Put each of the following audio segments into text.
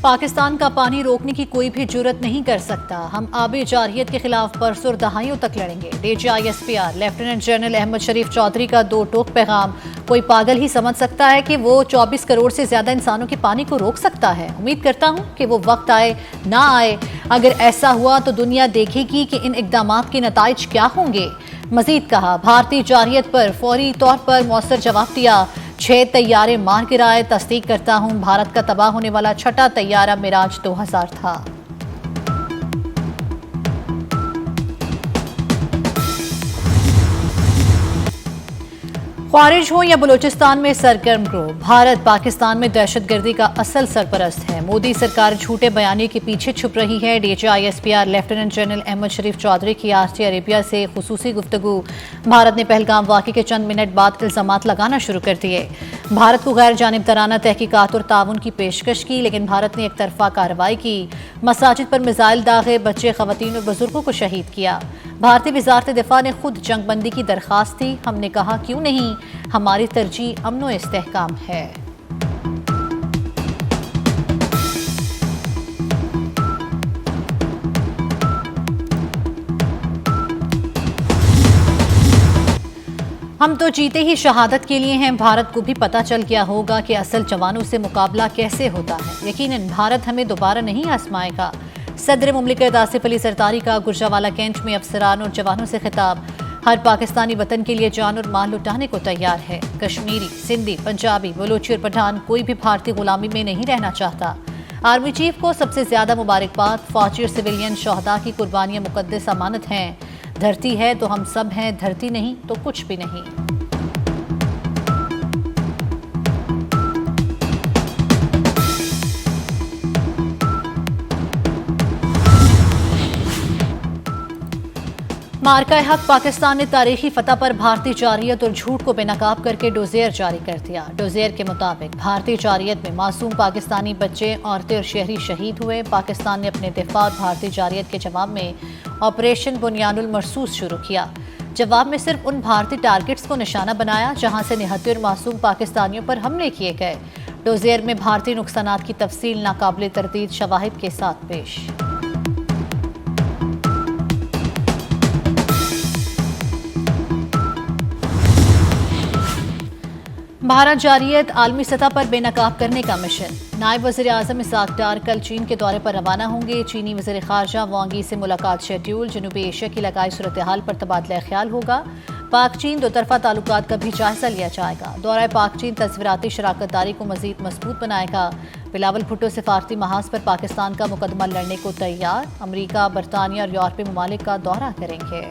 پاکستان کا پانی روکنے کی کوئی بھی جرت نہیں کر سکتا. ہم آبی جارحیت کے خلاف برسوں اور دہائیوں تک لڑیں گے. D G I S P R lieutenant general Ahmed Sharif Chaudhry کا دو ٹوک پیغام. کوئی پاگل ہی سمجھ سکتا ہے کہ وہ 24 کروڑ سے زیادہ انسانوں کے پانی کو روک سکتا ہے. امید کرتا ہوں کہ وہ وقت آئے نہ آئے. اگر ایسا ہوا تو دنیا دیکھے گی کہ ان اقدامات کے نتائج کیا ہوں گے. مزید کہا، بھارتی جارحیت پر فوری طور پر مؤثر جواب دیا. 6 طیارے مار گرائے. تصدیق کرتا ہوں بھارت کا تباہ ہونے والا چھٹا طیارہ معراج 2000 تھا. خارج ہو یا بلوچستان میں سرگرم گروہ، بھارت پاکستان میں دہشت گردی کا اصل سرپرست ہے. مودی سرکار جھوٹے بیانے کے پیچھے چھپ رہی ہے. D G I S P R lieutenant general Ahmed Sharif Chaudhry کی آسٹریلیا عربیہ سے خصوصی گفتگو. بھارت نے پہلگام واقعے کے چند منٹ بعد الزامات لگانا شروع کر دیے. بھارت کو غیر جانبدارانہ تحقیقات اور تعاون کی پیشکش کی، لیکن بھارت نے ایک طرفہ کارروائی کی. مساجد پر میزائل داغے، بچے، خواتین اور بزرگوں کو شہید کیا. بھارتی وزارت دفاع نے خود جنگ بندی کی درخواست دی. ہم نے کہا کیوں نہیں، ہماری ترجیح امن و استحکام ہے. ہم تو جیتے ہی شہادت کے لیے ہیں. بھارت کو بھی پتہ چل گیا ہوگا کہ اصل جوانوں سے مقابلہ کیسے ہوتا ہے. یقیناً بھارت ہمیں دوبارہ نہیں آزمائے گا. صدر مملکت آصف علی زرداری کا گجرانوالہ کینٹ میں افسران اور جوانوں سے خطاب. ہر پاکستانی وطن کے لیے جان اور مال لٹانے کو تیار ہے. کشمیری، سندھی، پنجابی، بلوچی اور پٹھان کوئی بھی بھارتی غلامی میں نہیں رہنا چاہتا. آرمی چیف کو سب سے زیادہ مبارکباد. فوجی اور سویلین شہداء کی قربانیاں مقدس امانت ہیں. دھرتی ہے تو ہم سب ہیں، دھرتی نہیں تو کچھ بھی نہیں. مارکہ حق پاکستان نے تاریخی فتح پر بھارتی جارحیت اور جھوٹ کو بے نقاب کر کے ڈوزیر جاری کر دیا. ڈوزیر کے مطابق بھارتی جارحیت میں معصوم پاکستانی بچے، عورتیں اور شہری شہید ہوئے. پاکستان نے اپنے دفاع اور بھارتی جارحیت کے جواب میں آپریشن بنیان المرصوص شروع کیا. جواب میں صرف ان بھارتی ٹارگٹس کو نشانہ بنایا جہاں سے نہتے اور معصوم پاکستانیوں پر حملے کیے گئے. ڈوزیر میں بھارتی نقصانات کی تفصیل ناقابل تردید شواہد کے ساتھ پیش. بھارت جارحیت عالمی سطح پر بے نقاب کرنے کا مشن. نائب وزیر اعظم اسحاق ڈار کل چین کے دورے پر روانہ ہوں گے. چینی وزیر خارجہ وانگ ای سے ملاقات شیڈیول. جنوبی ایشیا کی علاقائی صورتحال پر تبادلہ خیال ہوگا. پاک چین دو طرفہ تعلقات کا بھی جائزہ لیا جائے گا. دورہ پاک چین تصویراتی شراکت داری کو مزید مضبوط بنائے گا. بلاول بھٹو سفارتی محاذ پر پاکستان کا مقدمہ لڑنے کو تیار. امریکہ، برطانیہ اور یورپی ممالک کا دورہ کریں گے.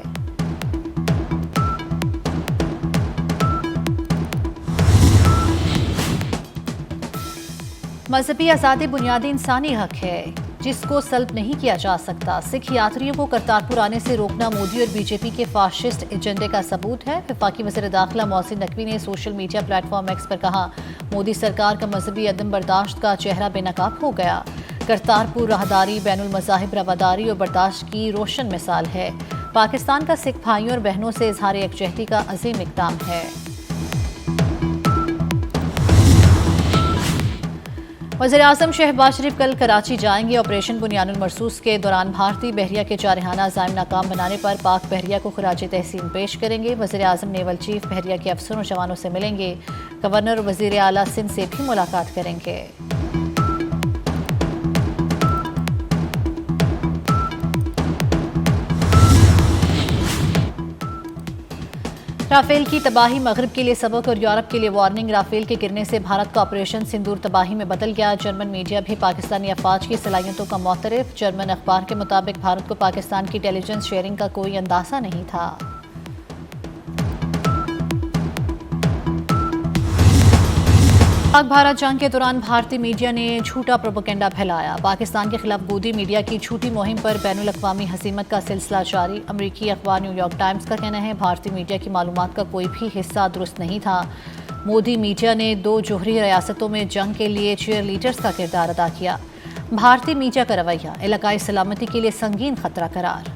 مذہبی آزادی بنیادی انسانی حق ہے جس کو سلب نہیں کیا جا سکتا. سکھ یاتریوں کو کرتارپور آنے سے روکنا مودی اور بی جے پی کے فاشسٹ ایجنڈے کا ثبوت ہے. وفاقی وزیر داخلہ محسن نقوی نے social media platform X پر کہا، مودی سرکار کا مذہبی عدم برداشت کا چہرہ بے نقاب ہو گیا. کرتارپور راہداری بین المذاہب رواداری اور برداشت کی روشن مثال ہے. پاکستان کا سکھ بھائیوں اور بہنوں سے اظہار یکجہتی کا عظیم اقدام ہے. وزیر اعظم شہباز شریف کل کراچی جائیں گے. آپریشن بنیان المرصوص کے دوران بھارتی بحریہ کے جارحانہ عزائم ناکام بنانے پر پاک بحریہ کو خراج تحسین پیش کریں گے. وزیر اعظم نیول چیف بحریہ کے افسروں اور جوانوں سے ملیں گے. گورنر اور وزیر اعلیٰ سندھ سے بھی ملاقات کریں گے. رافیل کی تباہی مغرب کے لیے سبق اور یورپ کے لیے وارننگ. رافیل کے گرنے سے بھارت کا آپریشن سندور تباہی میں بدل گیا. جرمن میڈیا بھی پاکستانی افواج کی صلاحیتوں کا معترف. جرمن اخبار کے مطابق بھارت کو پاکستان کی انٹیلی جنس شیئرنگ کا کوئی اندازہ نہیں تھا. پاک بھارت جنگ کے دوران بھارتی میڈیا نے جھوٹا پروپیگنڈا پھیلایا. پاکستان کے خلاف گودی میڈیا کی جھوٹی مہم پر بین الاقوامی ہزیمت کا سلسلہ جاری. امریکی اخبار نیو یارک ٹائمز کا کہنا ہے بھارتی میڈیا کی معلومات کا کوئی بھی حصہ درست نہیں تھا. مودی میڈیا نے 2 جوہری ریاستوں میں جنگ کے لیے چیئر لیڈرز کا کردار ادا کیا. بھارتی میڈیا کا رویہ علاقائی سلامتی کے لیے سنگین خطرہ قرار.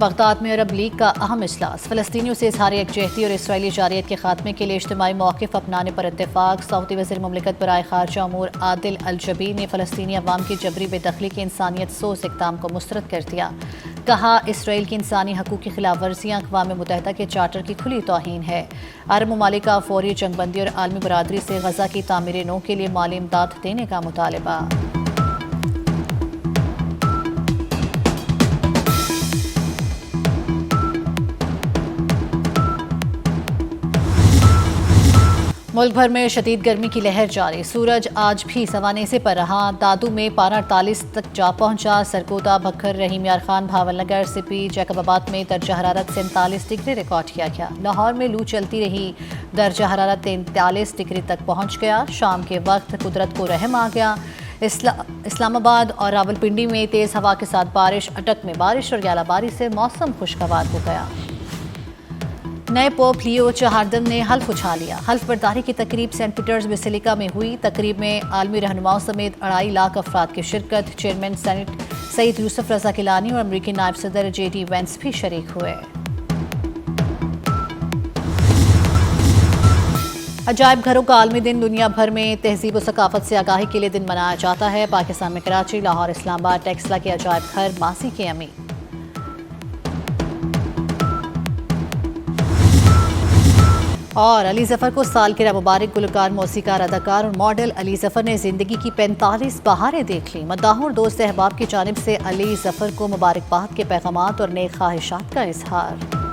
بغداد میں عرب لیگ کا اہم اجلاس، فلسطینیوں سے اظہار یکجہتی اور اسرائیلی جارحیت کے خاتمے کے لیے اجتماعی موقف اپنانے پر اتفاق۔ سعودی وزیر مملکت برائے خارجہ امور عادل الجبیر نے فلسطینی عوام کی جبری بے دخلی کے انسانیت سوز اقدام کو مسترد کر دیا۔ کہا اسرائیل کی انسانی حقوق کی خلاف ورزیاں اقوام متحدہ کے چارٹر کی کھلی توہین ہے۔ عرب ممالک کا فوری جنگ بندی اور عالمی برادری سے غزہ کی تعمیر نو کے لیے مالی امداد دینے کا مطالبہ۔ ملک بھر میں شدید گرمی کی لہر جاری، سورج آج بھی سوانیسے پر رہا۔ دادو میں پارہ 48 تک جا پہنچا۔ سرگودا، بکھر، رحیم یار خان، بھاول نگر، سپی، جیکب آباد میں درجہ حرارت 47 ڈگری ریکارڈ کیا گیا۔ لاہور میں لو چلتی رہی، درجہ حرارت 43 ڈگری تک پہنچ گیا۔ شام کے وقت قدرت کو رحم آ گیا۔ اسلام آباد اور راولپنڈی میں تیز ہوا کے ساتھ بارش، اٹک میں بارش اور ژالہ باری سے موسم خوشگوار ہو گیا۔ نئے پوپ لیو چہاردم نے حلف اٹھا لیا۔ حلف برداری کی تقریب سینٹ پیٹرز بیسیلیکا میں ہوئی۔ تقریب میں عالمی رہنماؤں سمیت 2.5 لاکھ افراد کی شرکت۔ چیئرمین سینٹ سعید یوسف رضا گیلانی اور امریکی نائب صدر جے ڈی وینس بھی شریک ہوئے۔ عجائب گھروں کا عالمی دن، دنیا بھر میں تہذیب و ثقافت سے آگاہی کے لیے دن منایا جاتا ہے۔ پاکستان میں کراچی، لاہور، اسلام آباد، ٹیکسلا کے عجائب گھر ماضی کے امیر۔ اور علی ظفر کو سالگرہ مبارک۔ گلوکار، موسیقار، اداکار اور ماڈل علی ظفر نے زندگی کی 45 بہاریں دیکھ لیں۔ مداحوں اور دوست احباب کی جانب سے علی ظفر کو مبارکباد کے پیغامات اور نیک خواہشات کا اظہار۔